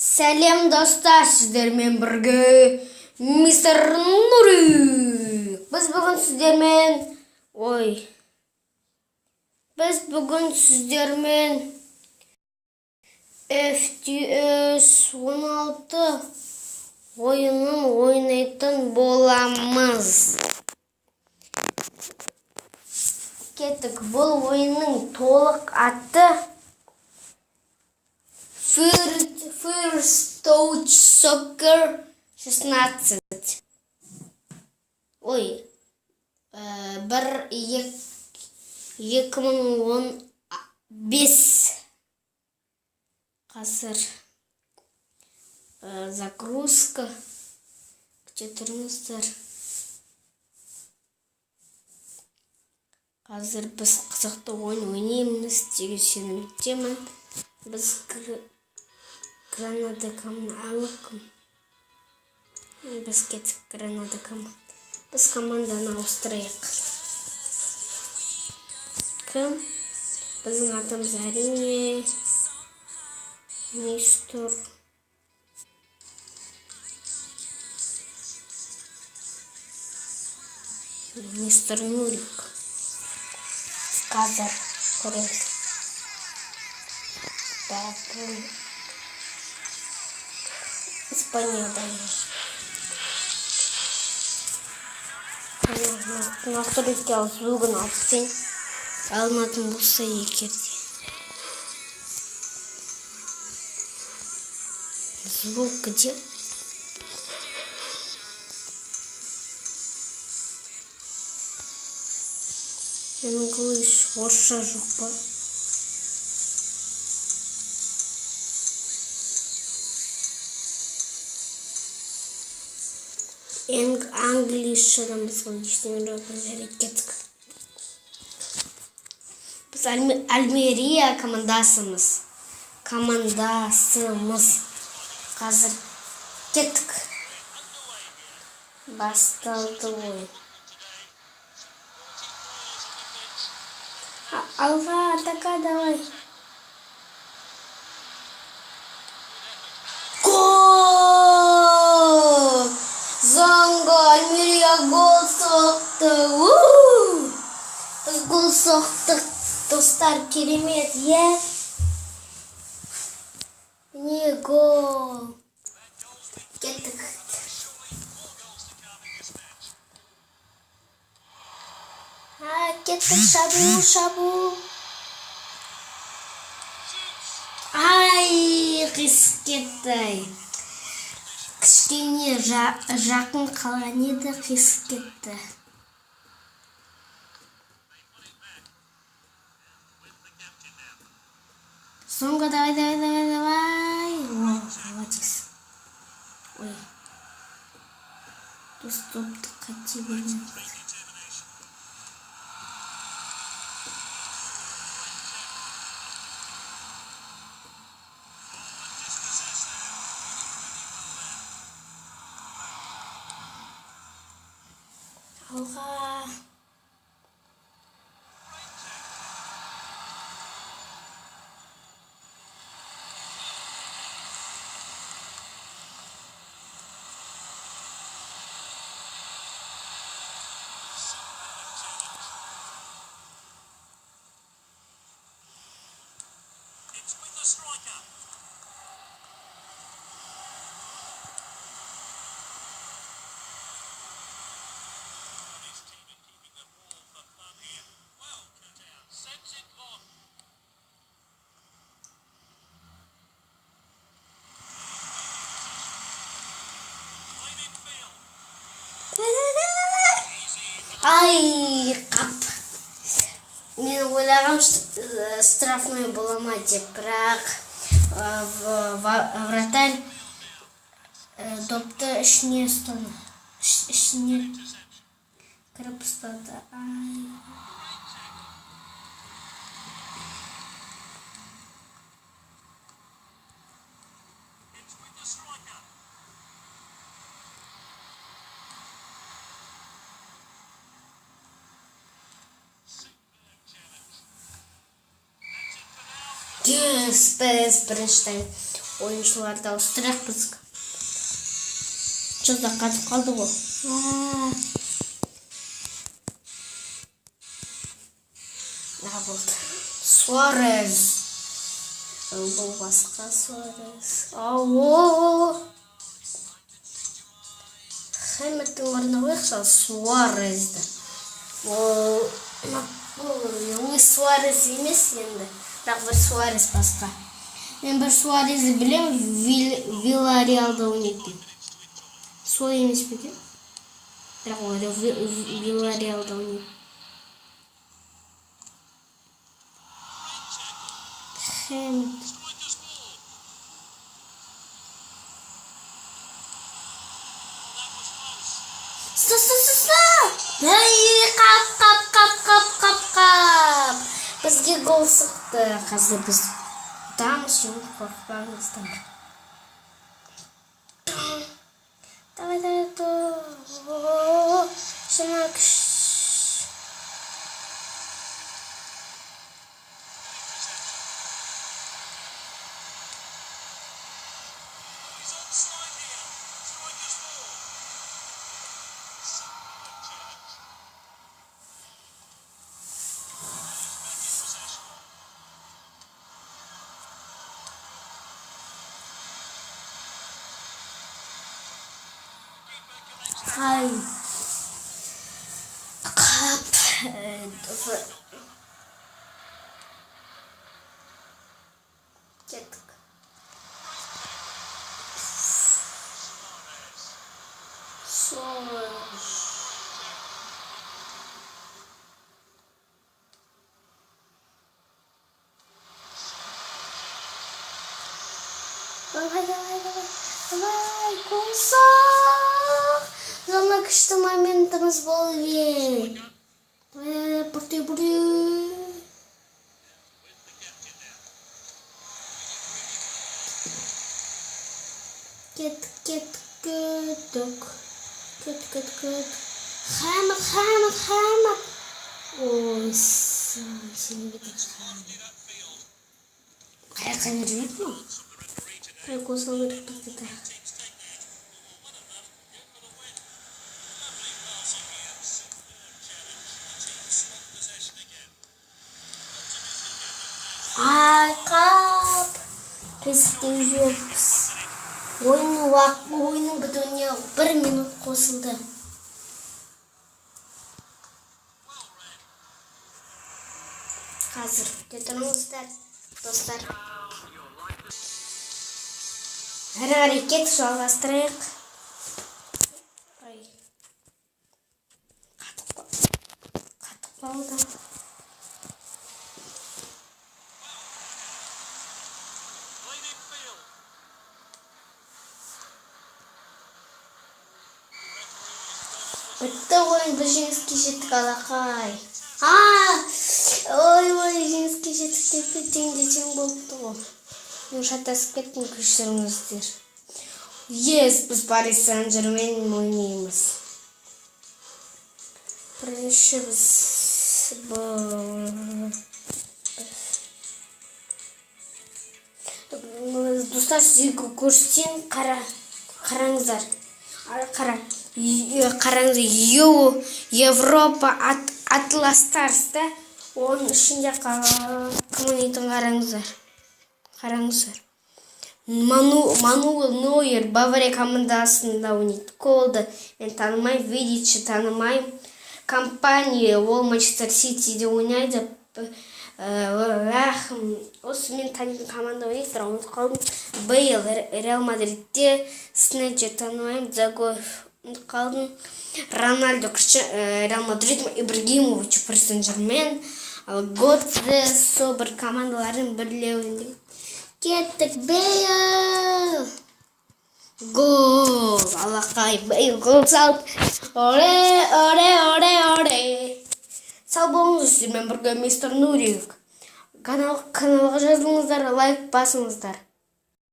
Сәлем достар, сіздермен бірге мистер Нури. Біз бүгін сіздермен FTS 16 ойынын ойнайтын боламыз. Кеттік, бұл ойынның толық аты First Touch Soccer 16. 2015. Қазір загрузка. Күтетіріңіздер. Қазір біз қызықты ойын ойнаймыз деген сенімдемін. Біз гранатакамын алып. Біз кеттік гранатакамын. Біз команданы ауыстырайық. Кім? Біздің атымыз әрине мистер Нурик. Қазір көреміз. Испанияда. Настройки звугын алсаң, алынатын болса егерде. Звук где? English орысша жоқ па? Англишадан бізгі ештеңе жоқ жарайды кеттік. Біз Альмерия командасымыз. Қазір кеттік. Басталды ойын. Алға, атака давай. Гол! Заңға Альмерия гол соқты. Біз гол соқтық. Достар, керемет, Не гол. Кеттік. Кеттік, шабу. Қис кетті. Кішкене жақын қалған еді, қис кетті. Соңғы давай. Молодец. Доступты қате берген. Алға. Қап. Мен ойлағам, штрафной бола ма деп, бірақ вратарь допты ішіне кіріп ұстады. Бірінші тайм ойыншыларды ауыстырақпыз. Жазда қатып қалды ғой. Болды. Суарез. Бұл басқа Суарез. Хэмметтің орнына қойса Суарезді. Луис Суарез емес енді. Бірақ бір Суарез басқа. Мен бір Суарезді білем, Виллареалда ойнайтын. Сол емес пе екен? Бірақ ол Виллареалда ойнайтын. Хэммет. Қап. Бізге гол соқты. Қазір біз ұтамыз, және қорықпаңыздар. Давай. Шына күш. Қап. Кеттік. Давай, қосақ. Жаңа күшті моментіміз болды. Бұрты. Кеттік. Хэммет. Ой, сені бетін Хэммет. Қаяқтан жүрмейді ме? Қаяқ қосал керек бізді. Қап. Кезіктен жүрміз. Ойынның бітуіне 1 минут қосылды. Қазір кетіңіздер, достар. Әрі әрекет жалғастырайық. Қатып қалды. Бітті ойын, бір жеңіске жеттік алақай. Ой, жеңіске жеттік деп тең болыпты ғой. Мен шатасып кеттім, кешіріңіздер. Біз Парис Сен-Жермен ойнаймыз. Бірінші біз достар, сізге көрсетейін, қараңыздар. Қараңыздар, Европа атластарста, оның ішінде кім ойнайтын қараңыздар. Мануэл Нойер Бавария командасында ойнайды. Колды мен танымайым, Видичі танымайым. Компания ол Манчестер Ситиде ойнайды. Осы мен танитын команда ойнайды, ұмытып қалдым. Бейл Реал Мадридте, Снеджер танымайым, Загоев ұмытып қалдым. Рональдо Реал Мадрид, Ибрагимович Парис Сен-Жермен, Готзе собір командаларын бірлеуінде. Кеттік, Бейл! Гол! Алақай, Бейл гол салып. Оре! Сау болыңыз, сіздермен бірге мистер Нурик. Каналға жазылыңыздар, лайк басыңыздар.